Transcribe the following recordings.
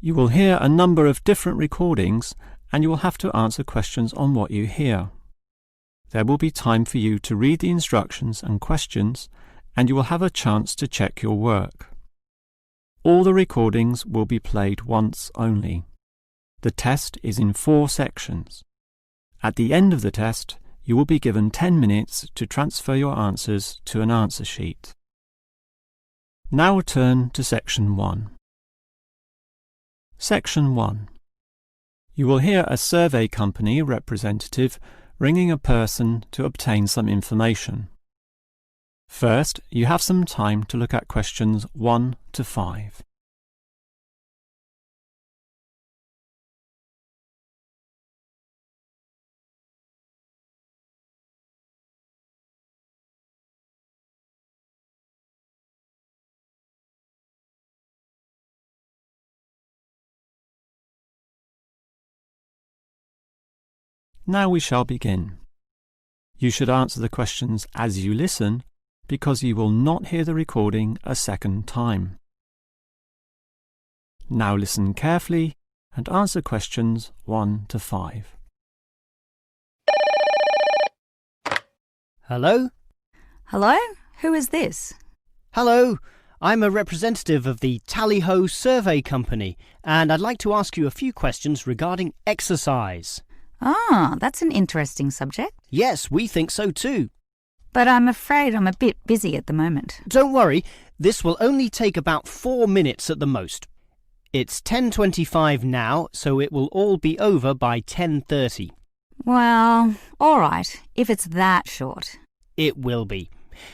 You will hear a number of different recordings and you will have to answer questions on what you hear. There will be time for you to read the instructions and questions, and you will have a chance to check your work. All the recordings will be played once only. The test is in 4 sections. At the end of the test, you will be given 10 minutes to transfer your answers to an answer sheet. Now turn to Section 1. Section 1. You will hear a survey company representative ringing a person to obtain some information. First, you have some time to look at questions 1 to 5. Now we shall begin. You should answer the questions as you listen, because you will not hear the recording a second time. Now listen carefully and answer questions 1 to 5. Hello? Hello? Who is this? Hello, I'm a representative of the Tally-Ho Survey Company, and I'd like to ask you a few questions regarding exercise. Ah, that's an interesting subject. Yes, we think so too. But I'm afraid I'm a bit busy at the moment. Don't worry, this will only take about 4 minutes at the most. It's 10:25 now, so it will all be over by 10:30. Well, all right, if it's that short. It will be.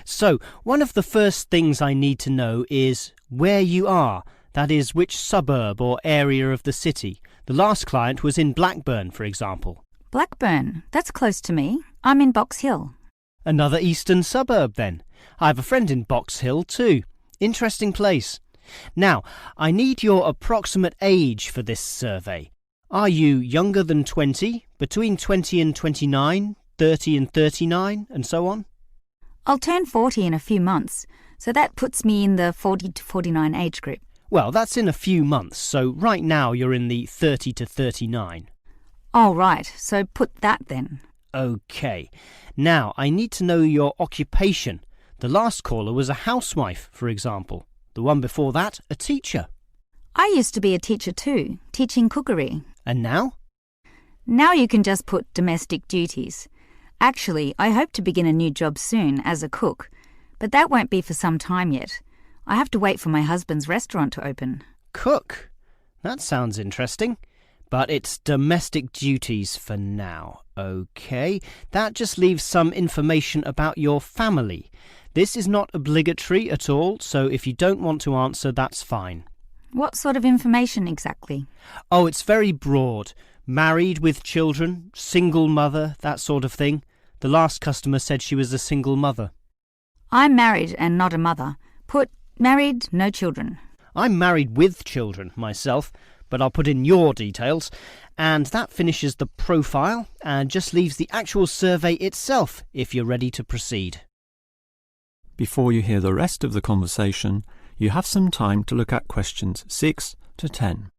So, one of the first things I need to know is where you are. That is, which suburb or area of the city. The last client was in Blackburn, for example. Blackburn, that's close to me. I'm in Box Hill. Another eastern suburb, then. I have a friend in Box Hill, too. Interesting place. Now, I need your approximate age for this survey. Are you younger than 20, between 20 and 29, 30 and 39, and so on? I'll turn 40 in a few months, so that puts me in the 40 to 49 age group. Well, that's in a few months, so right now you're in the 30 to 39. Oh, right, so put that then. OK. Now, I need to know your occupation. The last caller was a housewife, for example. The one before that, a teacher. I used to be a teacher too, teaching cookery. And now? Now you can just put domestic duties. Actually, I hope to begin a new job soon as a cook, but that won't be for some time yet. I have to wait for my husband's restaurant to open. Cook? That sounds interesting. But it's domestic duties for now. OK, that just leaves some information about your family. This is not obligatory at all, so if you don't want to answer, that's fine. What sort of information exactly? Oh, it's very broad. Married with children, single mother, that sort of thing. The last customer said she was a single mother. I'm married and not a mother. Put married, no children. I'm married with children myself, but I'll put in your details. And that finishes the profile and just leaves the actual survey itself if you're ready to proceed. Before you hear the rest of the conversation, you have some time to look at questions 6 to 10.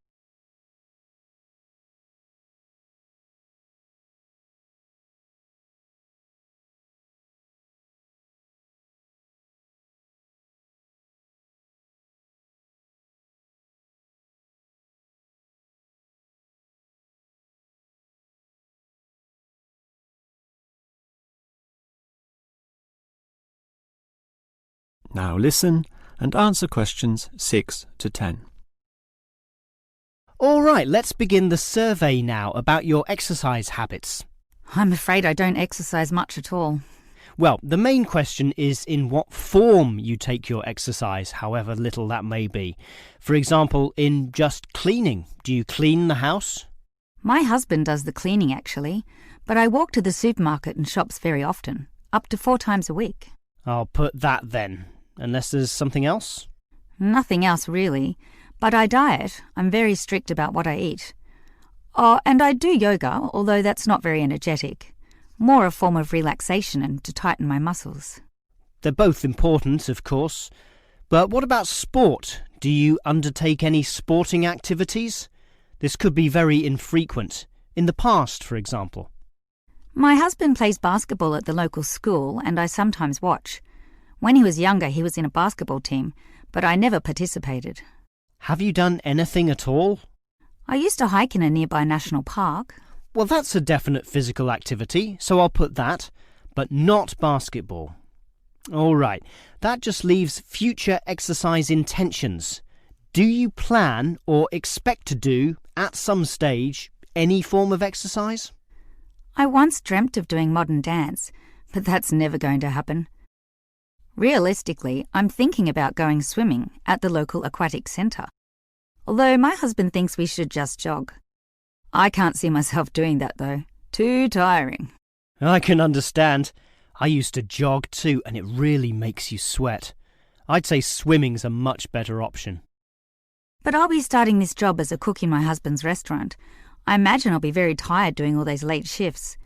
Now listen and answer questions 6 to 10. All right, let's begin the survey now about your exercise habits. I'm afraid I don't exercise much at all. Well, the main question is in what form you take your exercise, however little that may be. For example, in just cleaning. Do you clean the house? My husband does the cleaning actually, but I walk to the supermarket and shops very often, up to 4 times a week. I'll put that then. Unless there's something else? Nothing else really, but I diet. I'm very strict about what I eat. Oh, and I do yoga, although that's not very energetic. More a form of relaxation and to tighten my muscles. They're both important, of course. But what about sport? Do you undertake any sporting activities? This could be very infrequent. In the past, for example. My husband plays basketball at the local school and I sometimes watch. When he was younger, he was in a basketball team, but I never participated. Have you done anything at all? I used to hike in a nearby national park. Well, that's a definite physical activity, so I'll put that, but not basketball. All right, that just leaves future exercise intentions. Do you plan or expect to do, at some stage, any form of exercise? I once dreamt of doing modern dance, but that's never going to happen. Realistically, I'm thinking about going swimming at the local aquatic centre. Although my husband thinks we should just jog. I can't see myself doing that though. Too tiring. I can understand. I used to jog too, and it really makes you sweat. I'd say swimming's a much better option. But I'll be starting this job as a cook in my husband's restaurant. I imagine I'll be very tired doing all those late shifts.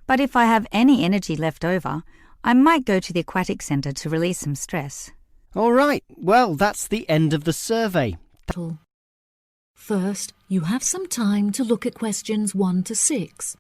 But if I have any energy left over, I might go to the aquatic centre to release some stress. All right, well, that's the end of the survey. First, you have some time to look at questions 1 to 6.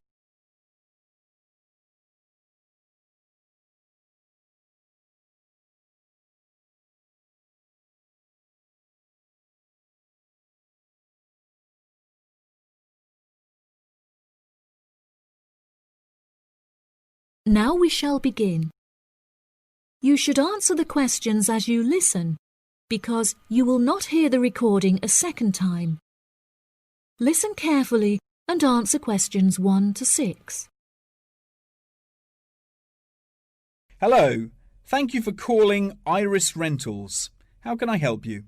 Now we shall begin. You should answer the questions as you listen, because you will not hear the recording a second time. Listen carefully and answer questions 1 to 6. Hello, thank you for calling Iris Rentals. How can I help you?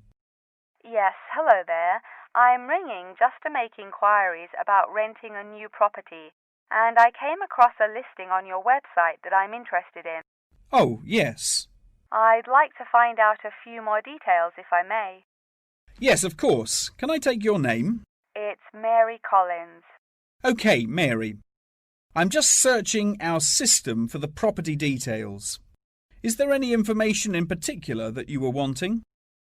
Yes, hello there. I'm ringing just to make inquiries about renting a new property, and I came across a listing on your website that I'm interested in. Oh, yes. I'd like to find out a few more details if I may. Yes, of course. Can I take your name? It's Mary Collins. OK, Mary. I'm just searching our system for the property details. Is there any information in particular that you were wanting?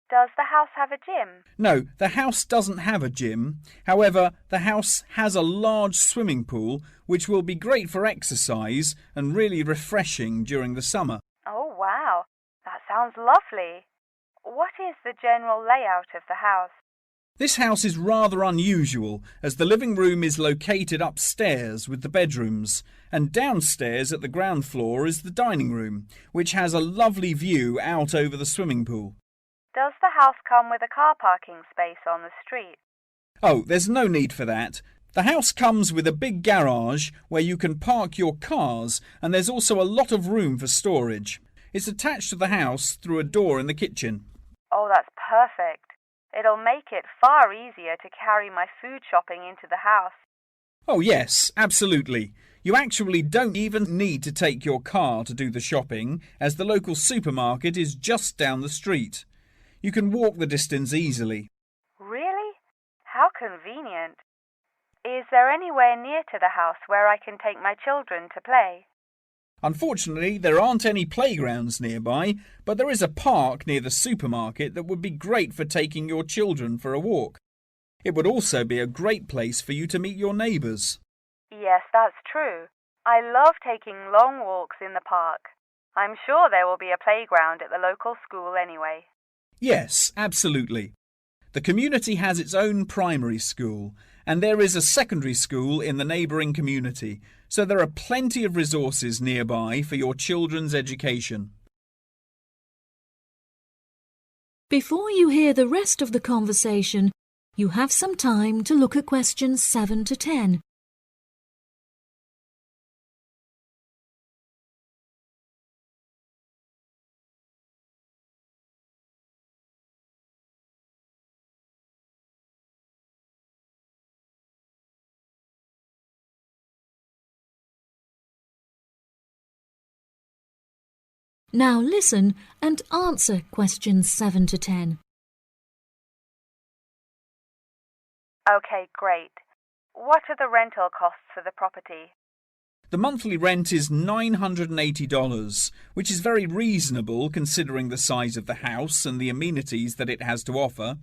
Does the house have a gym? No, the house doesn't have a gym. However, the house has a large swimming pool, which will be great for exercise and really refreshing during the summer. Oh, wow. That sounds lovely. What is the general layout of the house? This house is rather unusual, as the living room is located upstairs with the bedrooms, and downstairs at the ground floor is the dining room, which has a lovely view out over the swimming pool. Does the house come with a car parking space on the street? Oh, there's no need for that. The house comes with a big garage where you can park your cars, and there's also a lot of room for storage. It's attached to the house through a door in the kitchen. Oh, that's perfect. It'll make it far easier to carry my food shopping into the house. Oh, yes, absolutely. You actually don't even need to take your car to do the shopping, as the local supermarket is just down the street. You can walk the distance easily. Really? How convenient. Is there anywhere near to the house where I can take my children to play? Unfortunately, there aren't any playgrounds nearby, but there is a park near the supermarket that would be great for taking your children for a walk. It would also be a great place for you to meet your neighbours. Yes, that's true. I love taking long walks in the park. I'm sure there will be a playground at the local school anyway. Yes, absolutely. The community has its own primary school, and there is a secondary school in the neighbouring community, so there are plenty of resources nearby for your children's education. Before you hear the rest of the conversation, you have some time to look at questions 7 to 10. Now listen and answer questions 7 to 10. Okay, great. What are the rental costs for the property? The monthly rent is $980, which is very reasonable considering the size of the house and the amenities that it has to offer.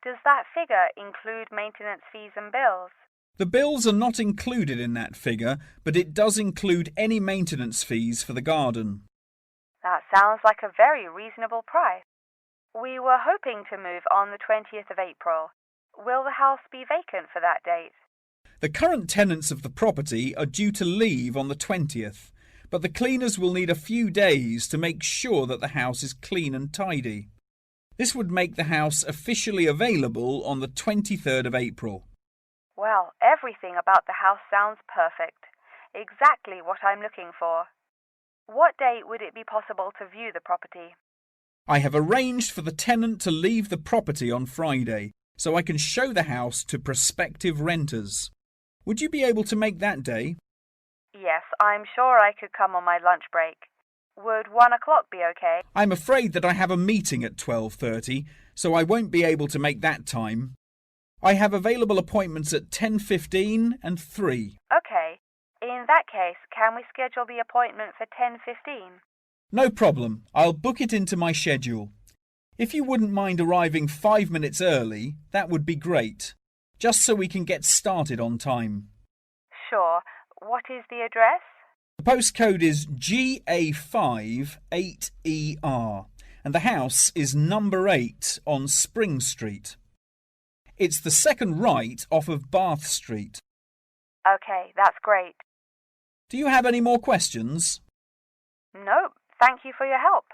Does that figure include maintenance fees and bills? The bills are not included in that figure, but it does include any maintenance fees for the garden. That sounds like a very reasonable price. We were hoping to move on the 20th of April. Will the house be vacant for that date? The current tenants of the property are due to leave on the 20th, but the cleaners will need a few days to make sure that the house is clean and tidy. This would make the house officially available on the 23rd of April. Well, everything about the house sounds perfect. Exactly what I'm looking for. What date would it be possible to view the property? I have arranged for the tenant to leave the property on Friday, so I can show the house to prospective renters. Would you be able to make that day? Yes, I'm sure I could come on my lunch break. Would 1 o'clock be okay? I'm afraid that I have a meeting at 12:30, so I won't be able to make that time. I have available appointments at 10:15 and 3. Okay. In that case, can we schedule the appointment for 10:15? No problem. I'll book it into my schedule. If you wouldn't mind arriving 5 minutes early, that would be great, just so we can get started on time. Sure. What is the address? The postcode is GA5 8ER, and the house is number 8 on Spring Street. It's the second right off of Bath Street. Okay, that's great. Do you have any more questions? Nope. Thank you for your help.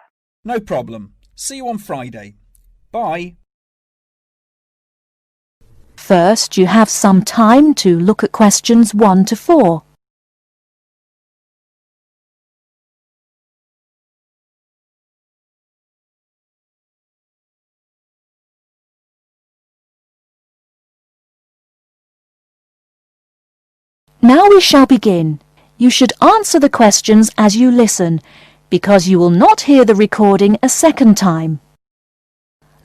No problem. See you on Friday. Bye. First, you have some time to look at questions 1 to 4. Now we shall begin. You should answer the questions as you listen, because you will not hear the recording a second time.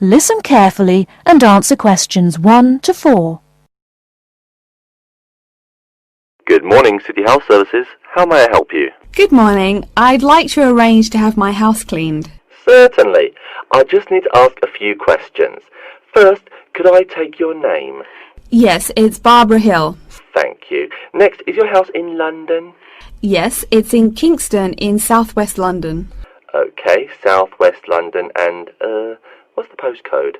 Listen carefully and answer questions 1 to 4. Good morning, City House Services. How may I help you? Good morning. I'd like to arrange to have my house cleaned. Certainly. I just need to ask a few questions. First, could I take your name? Yes, it's Barbara Hill. Thank you. Next, is your house in London? Yes, it's in Kingston in southwest London. Okay, southwest London and, what's the postcode?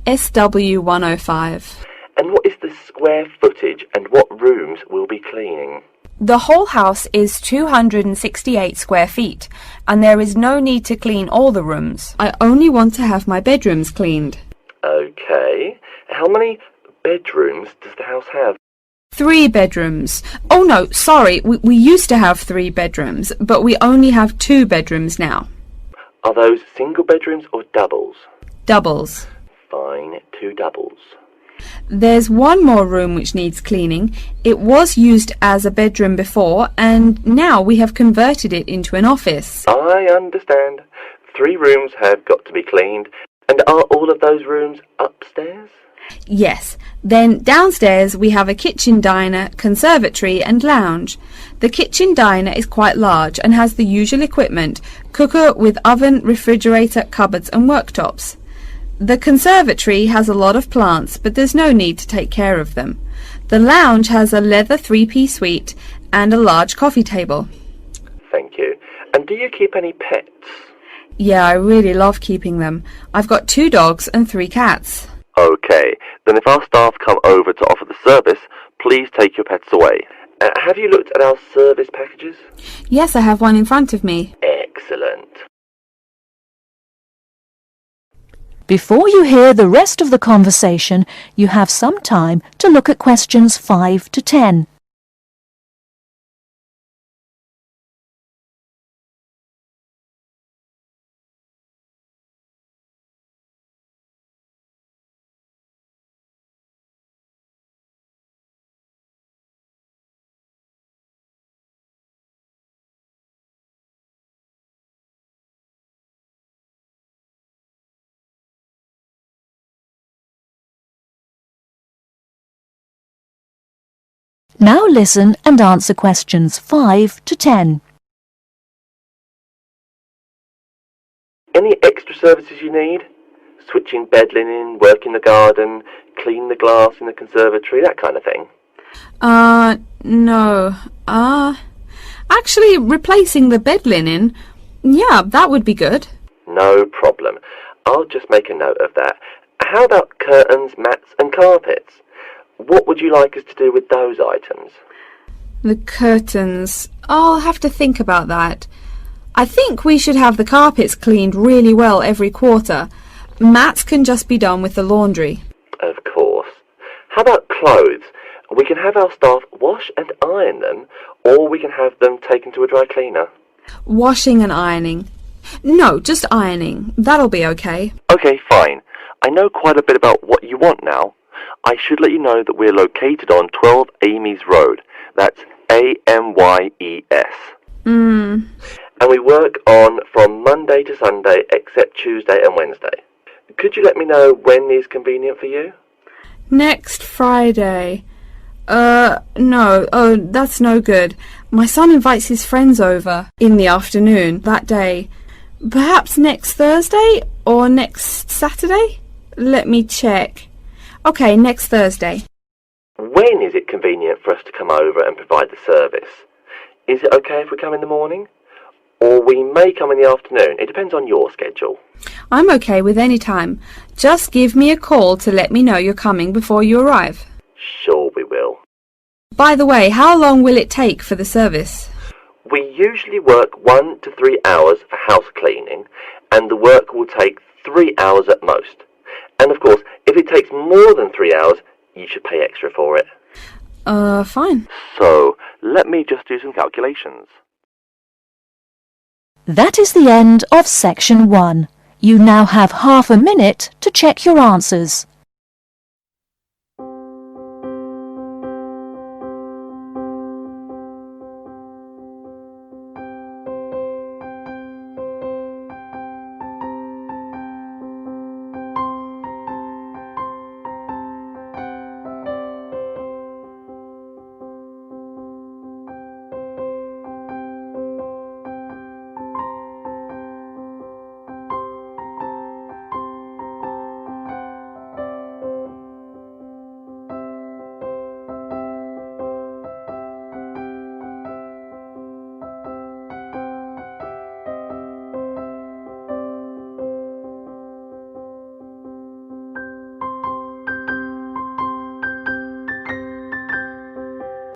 SW105. And what is the square footage and what rooms will be cleaning? The whole house is 268 square feet, and there is no need to clean all the rooms. I only want to have my bedrooms cleaned. Okay. How many bedrooms does the house have? 3 bedrooms. Oh no, sorry, we used to have 3 bedrooms, but we only have 2 bedrooms now. Are those single bedrooms or doubles? Doubles. Fine, 2 doubles. There's one more room which needs cleaning. It was used as a bedroom before, and now we have converted it into an office. I understand. 3 rooms have got to be cleaned. And are all of those rooms upstairs? Yes. Then downstairs we have a kitchen diner, conservatory and lounge. The kitchen diner is quite large and has the usual equipment: cooker with oven, refrigerator, cupboards and worktops. The conservatory has a lot of plants, but there's no need to take care of them. The lounge has a leather 3-piece suite and a large coffee table. Thank you. And do you keep any pets? Yeah, I really love keeping them. I've got 2 dogs and 3 cats. Okay, then if our staff come over to offer the service, please take your pets away. Have you looked at our service packages? Yes, I have one in front of me. Excellent. Before you hear the rest of the conversation, you have some time to look at questions 5 to 10. Now listen and answer questions 5 to 10. Any extra services you need? Switching bed linen, work in the garden, clean the glass in the conservatory, that kind of thing? No. Actually, replacing the bed linen, yeah, that would be good. No problem. I'll just make a note of that. How about curtains, mats and carpets? What would you like us to do with those items? The curtains. I'll have to think about that. I think we should have the carpets cleaned really well every quarter. Mats can just be done with the laundry. Of course. How about clothes? We can have our staff wash and iron them, or we can have them taken to a dry cleaner. Washing and ironing. No, just ironing. That'll be okay. Okay, fine. I know quite a bit about what you want now. I should let you know that we're located on 12 Amy's Road. That's Amyes. And we work on from Monday to Sunday except Tuesday and Wednesday. Could you let me know when is convenient for you? Next Friday. No. Oh, that's no good. My son invites his friends over in the afternoon that day. Perhaps next Thursday or next Saturday? Let me check. Okay, next Thursday. When is it convenient for us to come over and provide the service? Is it okay if we come in the morning? Or we may come in the afternoon. It depends on your schedule. I'm okay with any time. Just give me a call to let me know you're coming before you arrive. Sure we will. By the way, how long will it take for the service? We usually work 1 to 3 hours for house cleaning, and the work will take 3 hours at most. And of course, if it takes more than 3 hours, you should pay extra for it. Fine. So, let me just do some calculations. That is the end of section 1. You now have half a minute to check your answers.